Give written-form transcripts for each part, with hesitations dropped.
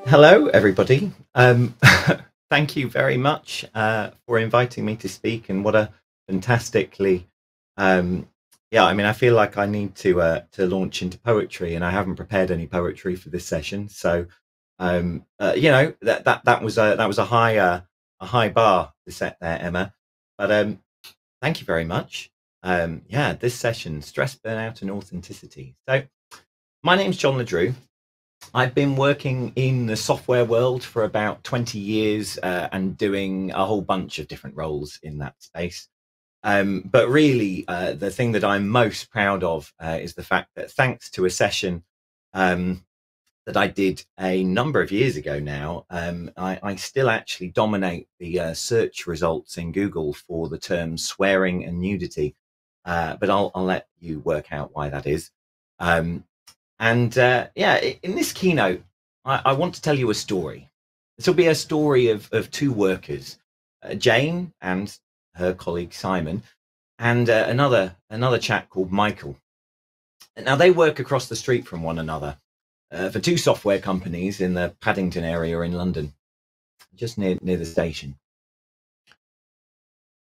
Hello, everybody. Thank you very much for inviting me to speak. And what a fantastically, yeah. I mean, I feel like I need to launch into poetry, and I haven't prepared any poetry for this session. So, that was a high bar to set there, Emma. But thank you very much. Yeah, this session, stress, burnout, and authenticity. So, my name's John LeDrew. I've been working in the software world for about 20 years and doing a whole bunch of different roles in that space. But really, the thing that I'm most proud of is the fact that thanks to a session that I did a number of years ago now, I still actually dominate the search results in Google for the terms swearing and nudity. But I'll let you work out why that is. Yeah, in this keynote, I want to tell you a story. This will be a story of two workers, Jane and her colleague Simon, and another chap called Michael. Now they work across the street from one another for two software companies in the Paddington area in London, just near the station.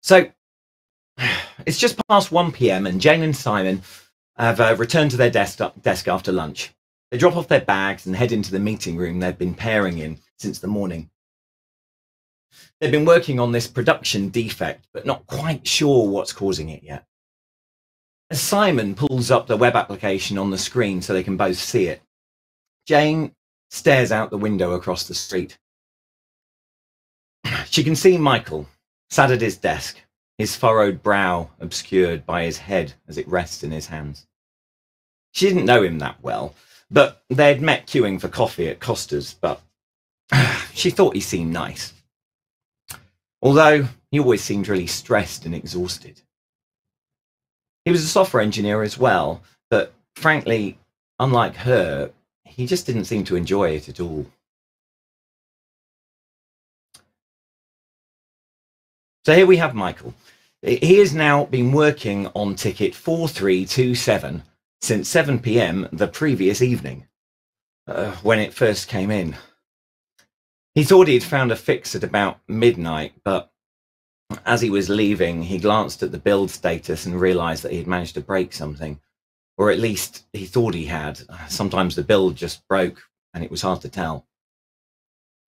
So it's just past 1 p.m. and Jane and Simon have returned to their desk after lunch. They drop off their bags and head into the meeting room they've been pairing in since the morning. They've been working on this production defect, but not quite sure what's causing it yet. As Simon pulls up the web application on the screen so they can both see it, Jane stares out the window across the street. She can see Michael sat at his desk, his furrowed brow obscured by his head as it rests in his hands. She didn't know him that well, but they'd met queuing for coffee at Costa's, but she thought he seemed nice. Although he always seemed really stressed and exhausted. He was a software engineer as well, but frankly, unlike her, he just didn't seem to enjoy it at all. So here we have Michael. He has now been working on ticket 4327 since 7 p.m. the previous evening, when it first came in. He thought he'd found a fix at about midnight, but as he was leaving, he glanced at the build status and realized that he'd managed to break something, or at least he thought he had. Sometimes the build just broke and it was hard to tell.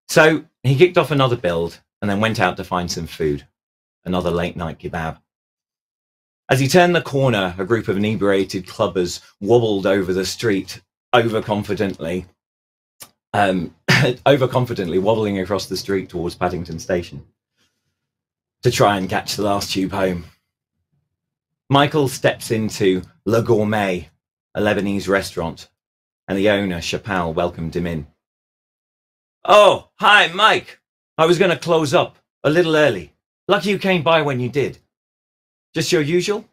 So he kicked off another build and then went out to find some food. Another late night kebab. As he turned the corner, a group of inebriated clubbers wobbled over the street overconfidently wobbling across the street towards Paddington Station to try and catch the last tube home. Michael steps into Le Gourmet, a Lebanese restaurant, and the owner, Chappelle, welcomed him in. "Oh, hi, Mike. I was going to close up a little early. Lucky you came by when you did. Just your usual?"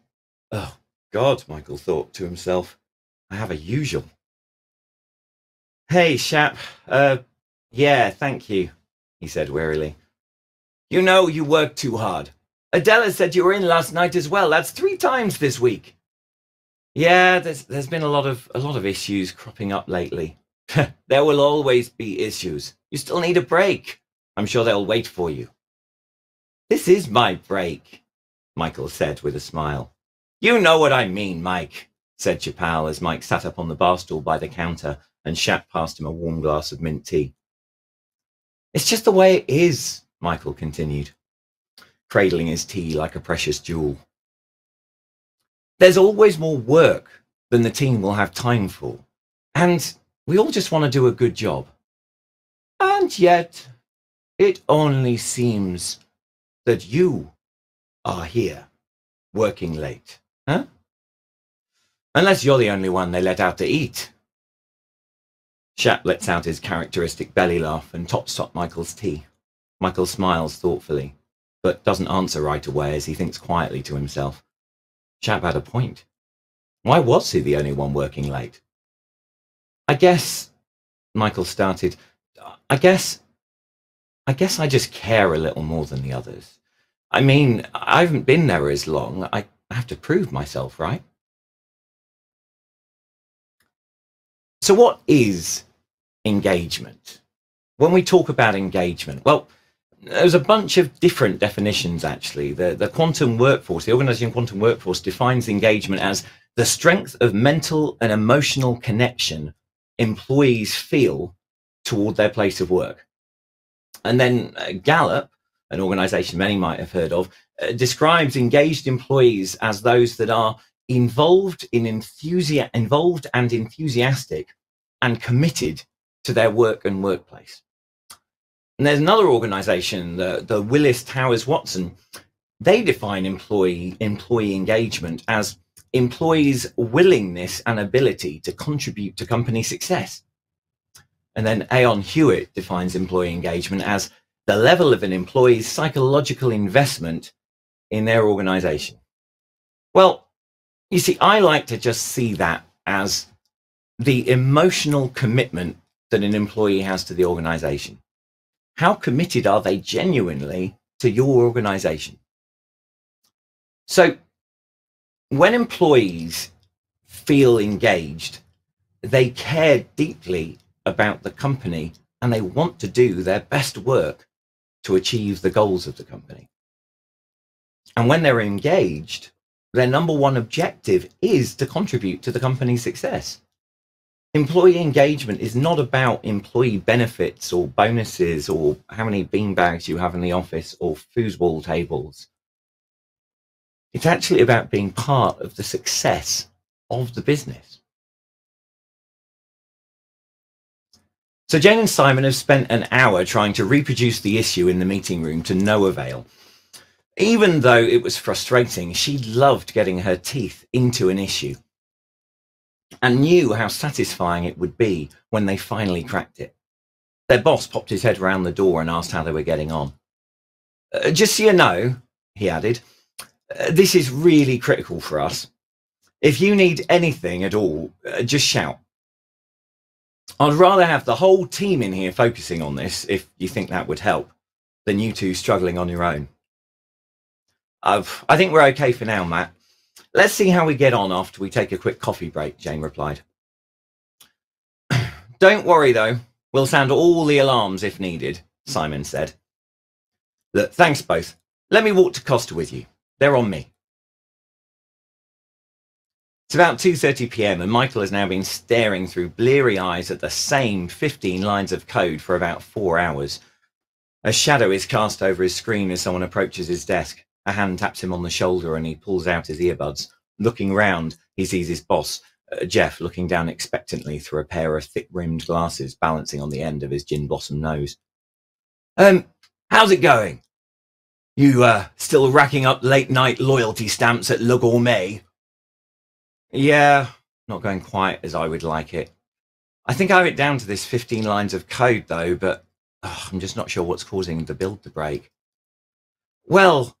Oh, God, Michael thought to himself. I have a usual. "Hey, Chap. Yeah, thank you," he said wearily. "You know you work too hard. Adela said you were in last night as well. That's 3 times this week." "Yeah, there's been a lot of issues cropping up lately." "There will always be issues. You still need a break. I'm sure they'll wait for you." "This is my break," Michael said with a smile. "You know what I mean, Mike," said Chappelle as Mike sat up on the bar stool by the counter and Shap passed him a warm glass of mint tea. "It's just the way it is," Michael continued, cradling his tea like a precious jewel. "There's always more work than the team will have time for, and we all just want to do a good job. And yet, it only seems that you are here, working late, huh? Unless you're the only one they let out to eat." Shap lets out his characteristic belly laugh and tops up Michael's tea. Michael smiles thoughtfully, but doesn't answer right away as he thinks quietly to himself. Shap had a point. Why was he the only one working late? I guess, Michael started, I guess I just care a little more than the others. I mean, I haven't been there as long. I have to prove myself, right?" So what is engagement? when we talk about engagement, well, there's a bunch of different definitions, actually. The quantum workforce, the organization quantum workforce, defines engagement as the strength of mental and emotional connection employees feel toward their place of work. And then Gallup, an organization many might have heard of, describes engaged employees as those that are involved and enthusiastic and committed to their work and workplace. And there's another organization, the Willis Towers Watson. They define employee engagement as employees' willingness and ability to contribute to company success. And then Aon Hewitt defines employee engagement as the level of an employee's psychological investment in their organization. Well, you see, I like to just see that as the emotional commitment that an employee has to the organization. How committed are they genuinely to your organization? So when employees feel engaged, they care deeply about the company and they want to do their best work to achieve the goals of the company. And when they're engaged, their number one objective is to contribute to the company's success. Employee engagement is not about employee benefits or bonuses or how many beanbags you have in the office or foosball tables. It's actually about being part of the success of the business. So Jane and Simon have spent an hour trying to reproduce the issue in the meeting room to no avail. Even though it was frustrating, she loved getting her teeth into an issue and knew how satisfying it would be when they finally cracked it. Their boss popped his head around the door and asked how they were getting on. Just so you know, he added, this is really critical for us. If you need anything at all, just shout. I'd rather have the whole team in here focusing on this, if you think that would help, than you two struggling on your own. I think we're okay for now, Matt. Let's see how we get on after we take a quick coffee break, Jane replied. Don't worry, though. We'll sound all the alarms if needed, Simon said. Look, thanks both. Let me walk to Costa with you. They're on me. It's about 2:30 p.m. and Michael has now been staring through bleary eyes at the same 15 lines of code for about 4 hours. A shadow is cast over his screen as someone approaches his desk. A hand taps him on the shoulder and he pulls out his earbuds. Looking round, he sees his boss, Jeff, looking down expectantly through a pair of thick-rimmed glasses balancing on the end of his gin blossom nose. How's it going? You still racking up late-night loyalty stamps at Le Gourmet? Yeah, not going quite as I would like it. I think I have it down to this 15 lines of code, though, but I'm just not sure what's causing the build to break. Well,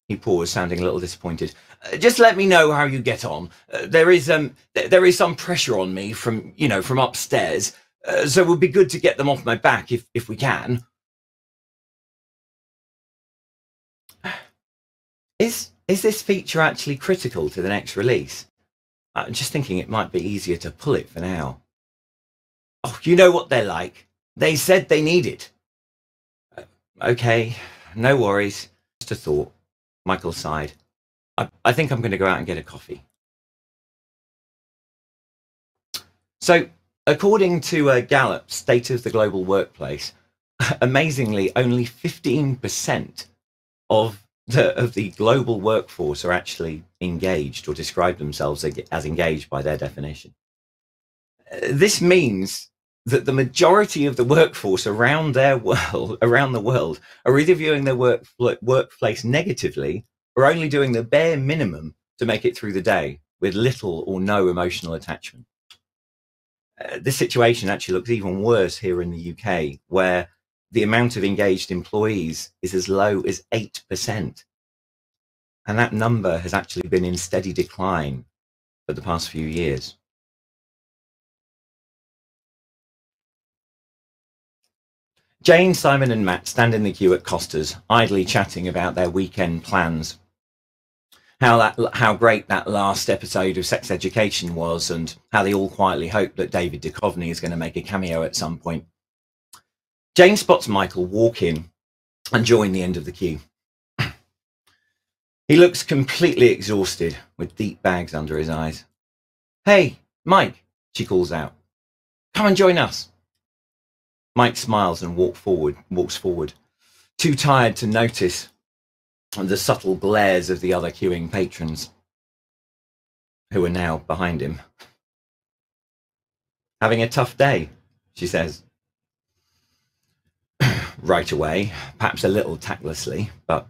he paused, sounding a little disappointed. Just let me know how you get on. There is some pressure on me from upstairs, so it would be good to get them off my back if we can. Is this feature actually critical to the next release? I'm just thinking it might be easier to pull it for now. Oh, you know what they're like. They said they need it. Okay, no worries. Just a thought. Michael sighed. I think I'm going to go out and get a coffee. So, according to Gallup's State of the Global Workplace, amazingly, only 15% of the global workforce are actually engaged or describe themselves as engaged by their definition. This means that the majority of the workforce around the world are either viewing their workplace negatively or only doing the bare minimum to make it through the day with little or no emotional attachment. This situation actually looks even worse here in the UK, where the amount of engaged employees is as low as 8%. And that number has actually been in steady decline for the past few years. Jane, Simon and Matt stand in the queue at Costa's, idly chatting about their weekend plans. How great that last episode of Sex Education was, and how they all quietly hope that David Duchovny is going to make a cameo at some point. Jane spots Michael walk in and join the end of the queue. He looks completely exhausted, with deep bags under his eyes. "Hey, Mike," she calls out. "Come and join us." Mike smiles and walks forward, too tired to notice the subtle glares of the other queuing patrons, who are now behind him. "Having a tough day," she says. Right away, perhaps a little tactlessly, but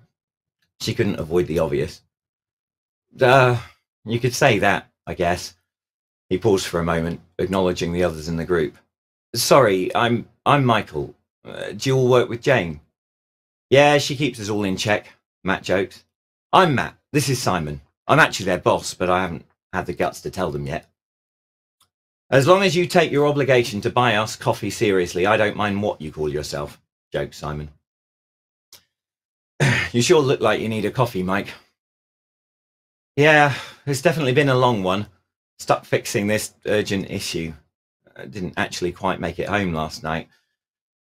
she couldn't avoid the obvious. You could say that, I guess." He paused for a moment, acknowledging the others in the group. "Sorry, I'm Michael. Do you all work with Jane?" "Yeah, she keeps us all in check," Matt jokes. "I'm Matt. This is Simon. I'm actually their boss, but I haven't had the guts to tell them yet." "As long as you take your obligation to buy us coffee seriously, I don't mind what you call yourself," jokes Simon. "You sure look like you need a coffee, Mike." "Yeah, it's definitely been a long one. Stuck fixing this urgent issue. Didn't actually quite make it home last night.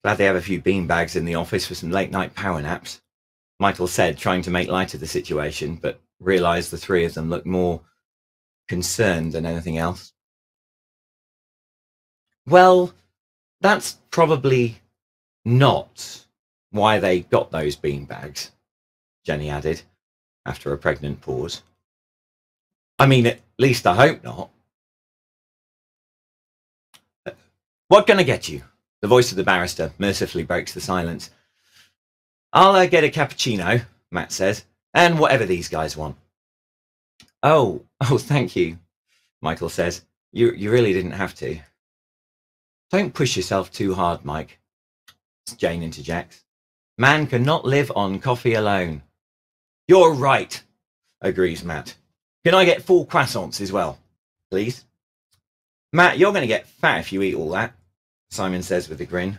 Glad they have a few beanbags in the office for some late night power naps," Michael said, trying to make light of the situation, but realized the three of them looked more concerned than anything else. "Well, that's probably not why they got those beanbags," Jenny added, after a pregnant pause. "I mean, at least I hope not." "What can I get you?" The voice of the barrister mercifully breaks the silence. "I'll get a cappuccino," Matt says, "and whatever these guys want." Oh, thank you," Michael says. You really didn't have to." "Don't push yourself too hard, Mike," Jane interjects. "Man cannot live on coffee alone." "You're right," agrees Matt. "Can I get 4 croissants as well, please?" "Matt, you're going to get fat if you eat all that," Simon says with a grin.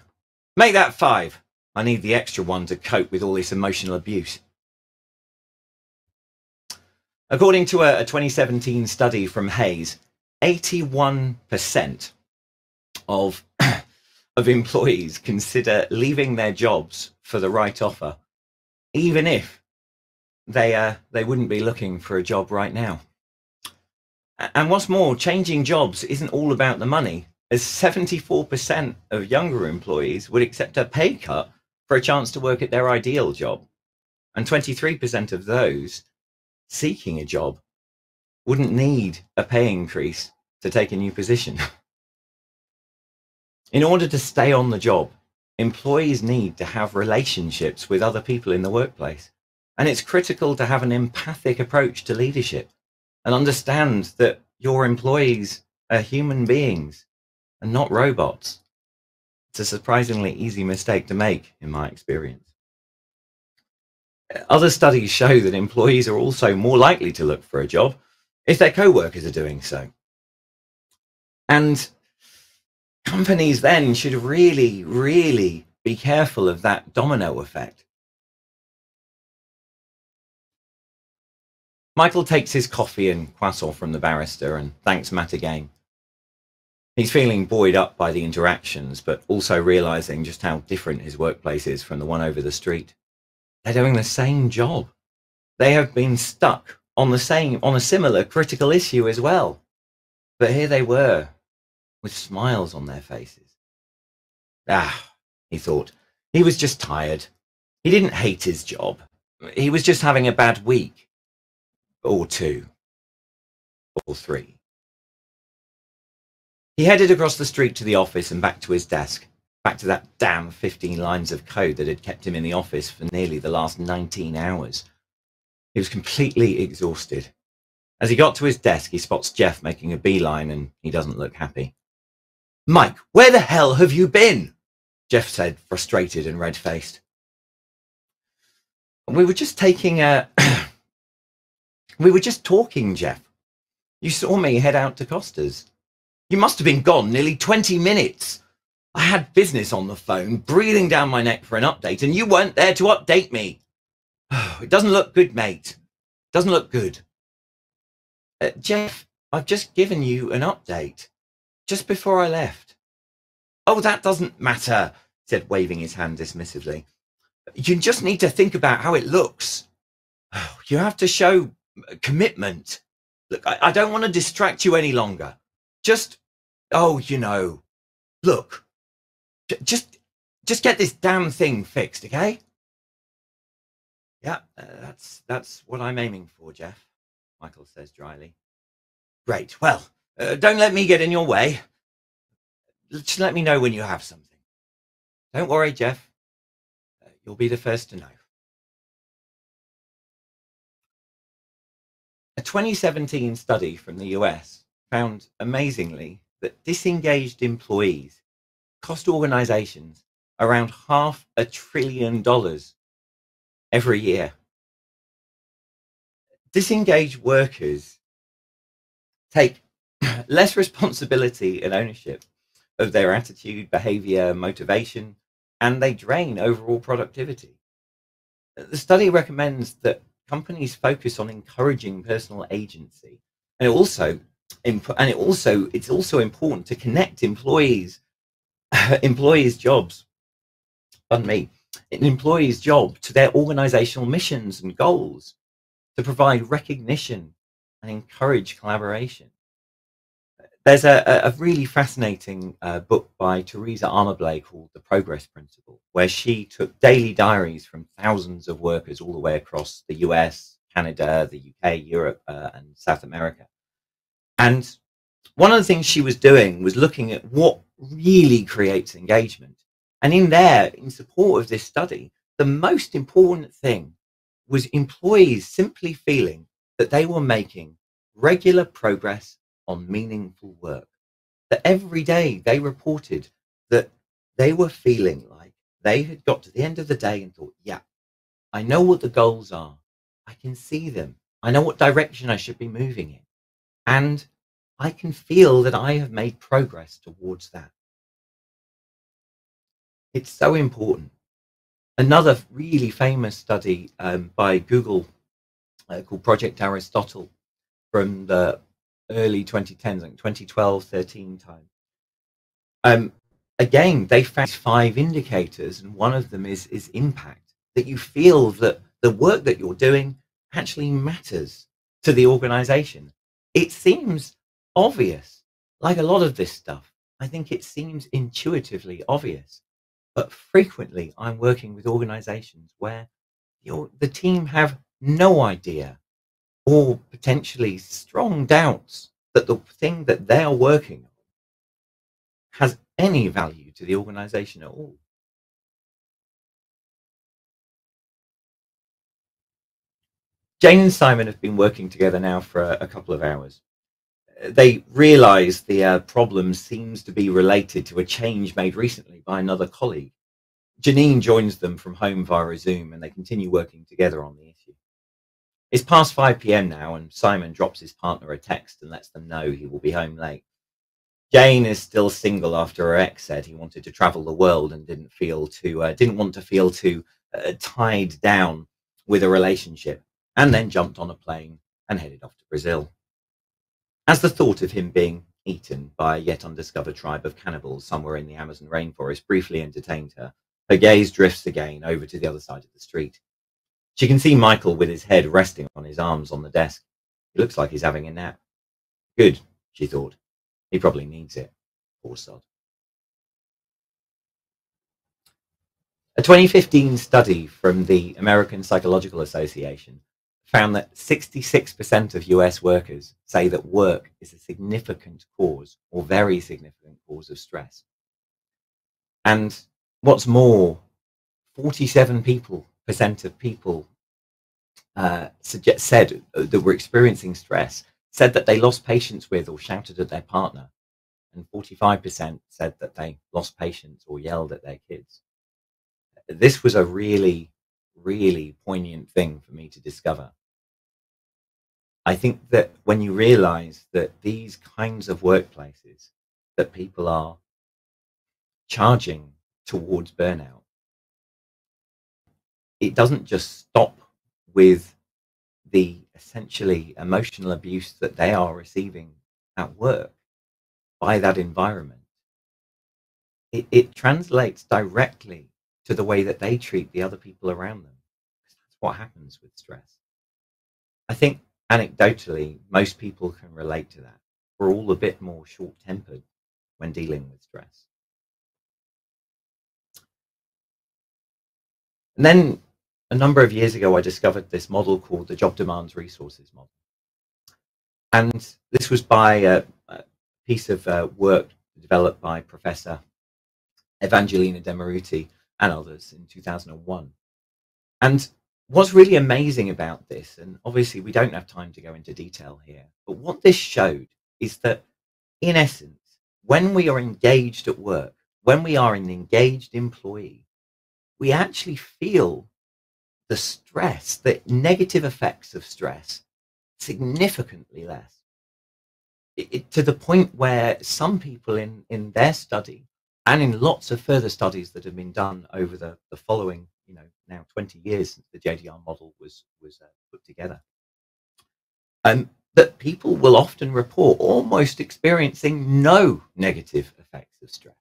"Make that 5. I need the extra one to cope with all this emotional abuse." According to a 2017 study from Hayes, 81% of employees consider leaving their jobs for the right offer, even if they wouldn't be looking for a job right now. And what's more, changing jobs isn't all about the money, as 74% of younger employees would accept a pay cut for a chance to work at their ideal job. And 23% of those seeking a job wouldn't need a pay increase to take a new position. In order to stay on the job, employees need to have relationships with other people in the workplace. And it's critical to have an empathic approach to leadership and understand that your employees are human beings and not robots. It's a surprisingly easy mistake to make, in my experience. Other studies show that employees are also more likely to look for a job if their co-workers are doing so. And companies then should really, really be careful of that domino effect. Michael takes his coffee and croissant from the barrister and thanks Matt again. He's feeling buoyed up by the interactions, but also realizing just how different his workplace is from the one over the street. They're doing the same job. They have been stuck on a similar critical issue as well. But here they were, with smiles on their faces. He thought, he was just tired. He didn't hate his job. He was just having a bad week. Or 2. Or 3. He headed across the street to the office and back to his desk, back to that damn 15 lines of code that had kept him in the office for nearly the last 19 hours. He was completely exhausted. As he got to his desk, he spots Jeff making a beeline and he doesn't look happy. "Mike, where the hell have you been?" Jeff said, frustrated and red-faced. We were just talking, Jeff. You saw me head out to Costa's. You must have been gone nearly 20 minutes. I had business on the phone, breathing down my neck for an update, and you weren't there to update me. It doesn't look good, mate. Doesn't look good. Jeff, I've just given you an update, just before I left. Oh, that doesn't matter, said, waving his hand dismissively. You just need to think about how it looks. You have to show commitment. Look, I don't want to distract you any longer. Just, oh, look, just get this damn thing fixed, okay? Yeah, that's what I'm aiming for, Jeff, Michael says dryly. Great. Well, don't let me get in your way. Just let me know when you have something. Don't worry, Jeff. You'll be the first to know. A 2017 study from the US found, amazingly, that disengaged employees cost organizations around $500 billion every year. Disengaged workers take less responsibility and ownership of their attitude, behavior, motivation, and they drain overall productivity. The study recommends that companies focus on encouraging personal agency, and it's also important to connect employees jobs, pardon me, an employee's job to their organizational missions and goals, to provide recognition and encourage collaboration. There's a really fascinating book by Teresa Armablay called The Progress Principle, where she took daily diaries from thousands of workers all the way across the US, Canada, the UK, Europe, and South America. And one of the things she was doing was looking at what really creates engagement. And in support of this study, the most important thing was employees simply feeling that they were making regular progress on meaningful work. That every day they reported that they were feeling like they had got to the end of the day and thought, yeah, I know what the goals are. I can see them. I know what direction I should be moving in. And I can feel that I have made progress towards that. It's so important. Another really famous study by Google called Project Aristotle from the early 2010s, like 2012, 13 time. Again, they found 5 indicators, and one of them is impact, that you feel that the work that you're doing actually matters to the organization. It seems obvious, like a lot of this stuff. I think it seems intuitively obvious, but frequently I'm working with organizations where the team have no idea or potentially strong doubts that the thing that they are working on has any value to the organization at all. Jane and Simon have been working together now for a couple of hours. They realize the problem seems to be related to a change made recently by another colleague. Janine joins them from home via Zoom, and they continue working together on the issue. It's past 5 p.m. now, and Simon drops his partner a text and lets them know he will be home late. Jane is still single after her ex said he wanted to travel the world and didn't want to feel too tied down with a relationship, and then jumped on a plane and headed off to Brazil. As the thought of him being eaten by a yet undiscovered tribe of cannibals somewhere in the Amazon rainforest briefly entertained her, her gaze drifts again over to the other side of the street. She can see Michael with his head resting on his arms on the desk. He looks like he's having a nap. Good, she thought. He probably needs it. Poor sod. A 2015 study from the American Psychological Association found that 66% of US workers say that work is a significant cause or very significant cause of stress. And what's more, 47% of people said that were experiencing stress said that they lost patience with or shouted at their partner, and 45% said that they lost patience or yelled at their kids. This was a really, really poignant thing for me to discover. I think that when you realize that these kinds of workplaces that people are charging towards burnout, it doesn't just stop with the essentially emotional abuse that they are receiving at work by that environment. it translates directly to the way that they treat the other people around them. That's what happens with stress. I think anecdotally, most people can relate to that. We're all a bit more short tempered when dealing with stress. And then a number of years ago, I discovered this model called the job demands resources model. And this was by a piece of work developed by Professor Evangelina Demaruti and others in 2001. And what's really amazing about this, and obviously we don't have time to go into detail here, but what this showed is that in essence, when we are engaged at work, when we are an engaged employee, we actually feel the stress, the negative effects of stress, significantly less. To the point where some people in their study and in lots of further studies that have been done over the following, now 20 years since the JDR model was put together, that people will often report almost experiencing no negative effects of stress.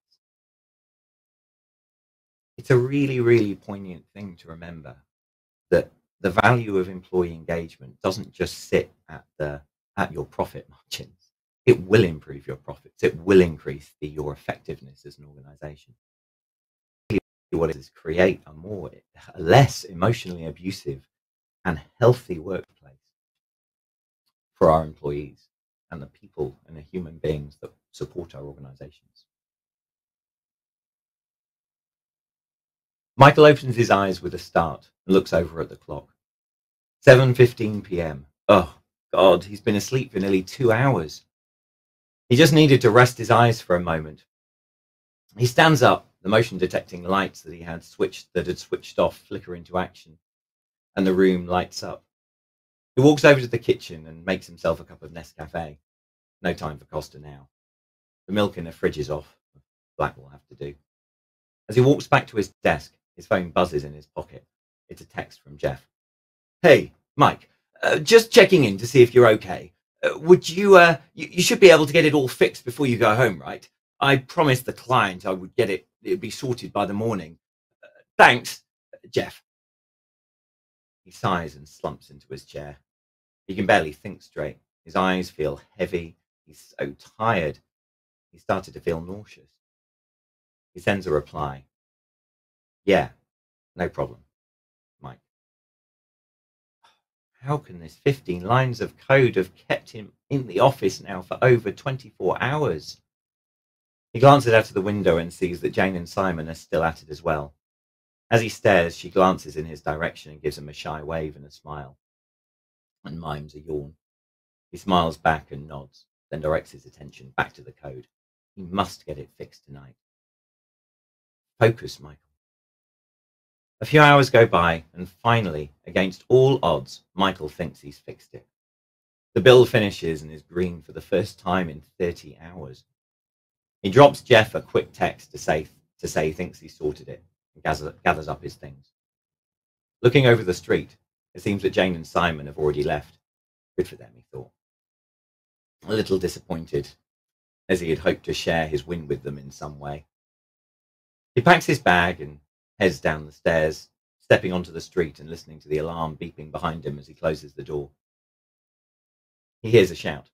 It's a really, really poignant thing to remember that the value of employee engagement doesn't just sit at your profit margins. It will improve your profits. It will increase your effectiveness as an organization. What it is create a less emotionally abusive and healthy workplace for our employees and the people and the human beings that support our organizations. Michael opens his eyes with a start and looks over at the clock. 7:15 p.m. Oh, God, he's been asleep for nearly 2 hours. He just needed to rest his eyes for a moment. He stands up, the motion detecting lights that had switched off flicker into action, and the room lights up. He walks over to the kitchen and makes himself a cup of Nescafe. No time for Costa now. The milk in the fridge is off. Black will have to do. As he walks back to his desk, his phone buzzes in his pocket. It's a text from Jeff. Hey, Mike, just checking in to see if you're okay. Would you should be able to get it all fixed before you go home, right? I promised the client I would get it'd be sorted by the morning. Thanks, Jeff. He sighs and slumps into his chair. He can barely think straight. His eyes feel heavy. He's so tired. He started to feel nauseous. He sends a reply. Yeah, no problem, Mike. How can this 15 lines of code have kept him in the office now for over 24 hours? He glances out of the window and sees that Jane and Simon are still at it as well. As he stares, she glances in his direction and gives him a shy wave and a smile, and mimes a yawn. He smiles back and nods, then directs his attention back to the code. He must get it fixed tonight. Focus, Michael. A few hours go by, and finally, against all odds, Michael thinks he's fixed it. The build finishes and is green for the first time in 30 hours. He drops Jeff a quick text to say he thinks he's sorted it, and gathers up his things. Looking over the street, it seems that Jane and Simon have already left. Good for them, he thought. A little disappointed, as he had hoped to share his win with them in some way. He packs his bag and heads down the stairs, stepping onto the street and listening to the alarm beeping behind him as he closes the door. He hears a shout.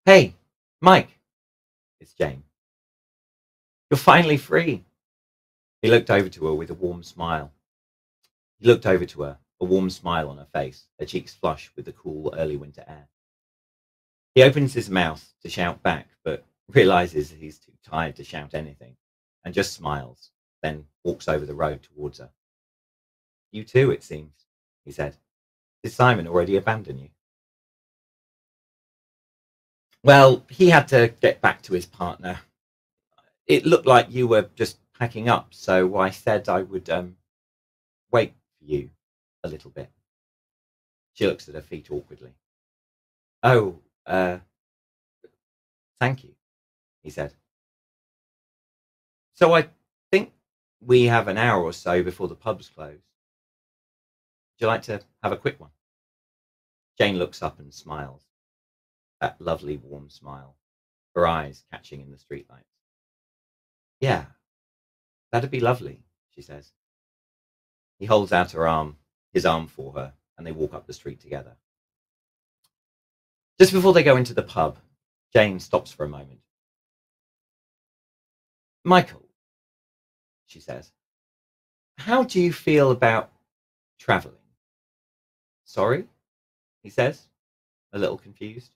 Hey, Mike! It's Jane. You're finally free. He looked over to her with a warm smile. He looked over to her, a warm smile on her face, her cheeks flush with the cool early winter air. He opens his mouth to shout back, but realizes he's too tired to shout anything, and just smiles, then walks over the road towards her. You too, it seems, he said. Did Simon already abandon you? Well, he had to get back to his partner. It looked like you were just packing up, so I said I would wait for you a little bit. She looks at her feet awkwardly. Oh, thank you, he said. So I think we have an hour or so before the pubs close. Would you like to have a quick one? Jane looks up and smiles. That lovely warm smile, her eyes catching in the streetlights. Yeah, That'd be lovely, she says. He holds out his arm for her, and they walk up the street together. Just before they go into the pub, Jane stops for a moment. Michael, she says, how do you feel about traveling? Sorry, he says, a little confused.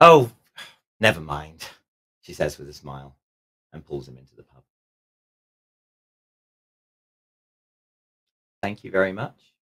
Oh, never mind, she says with a smile, and pulls him into the pub. Thank you very much.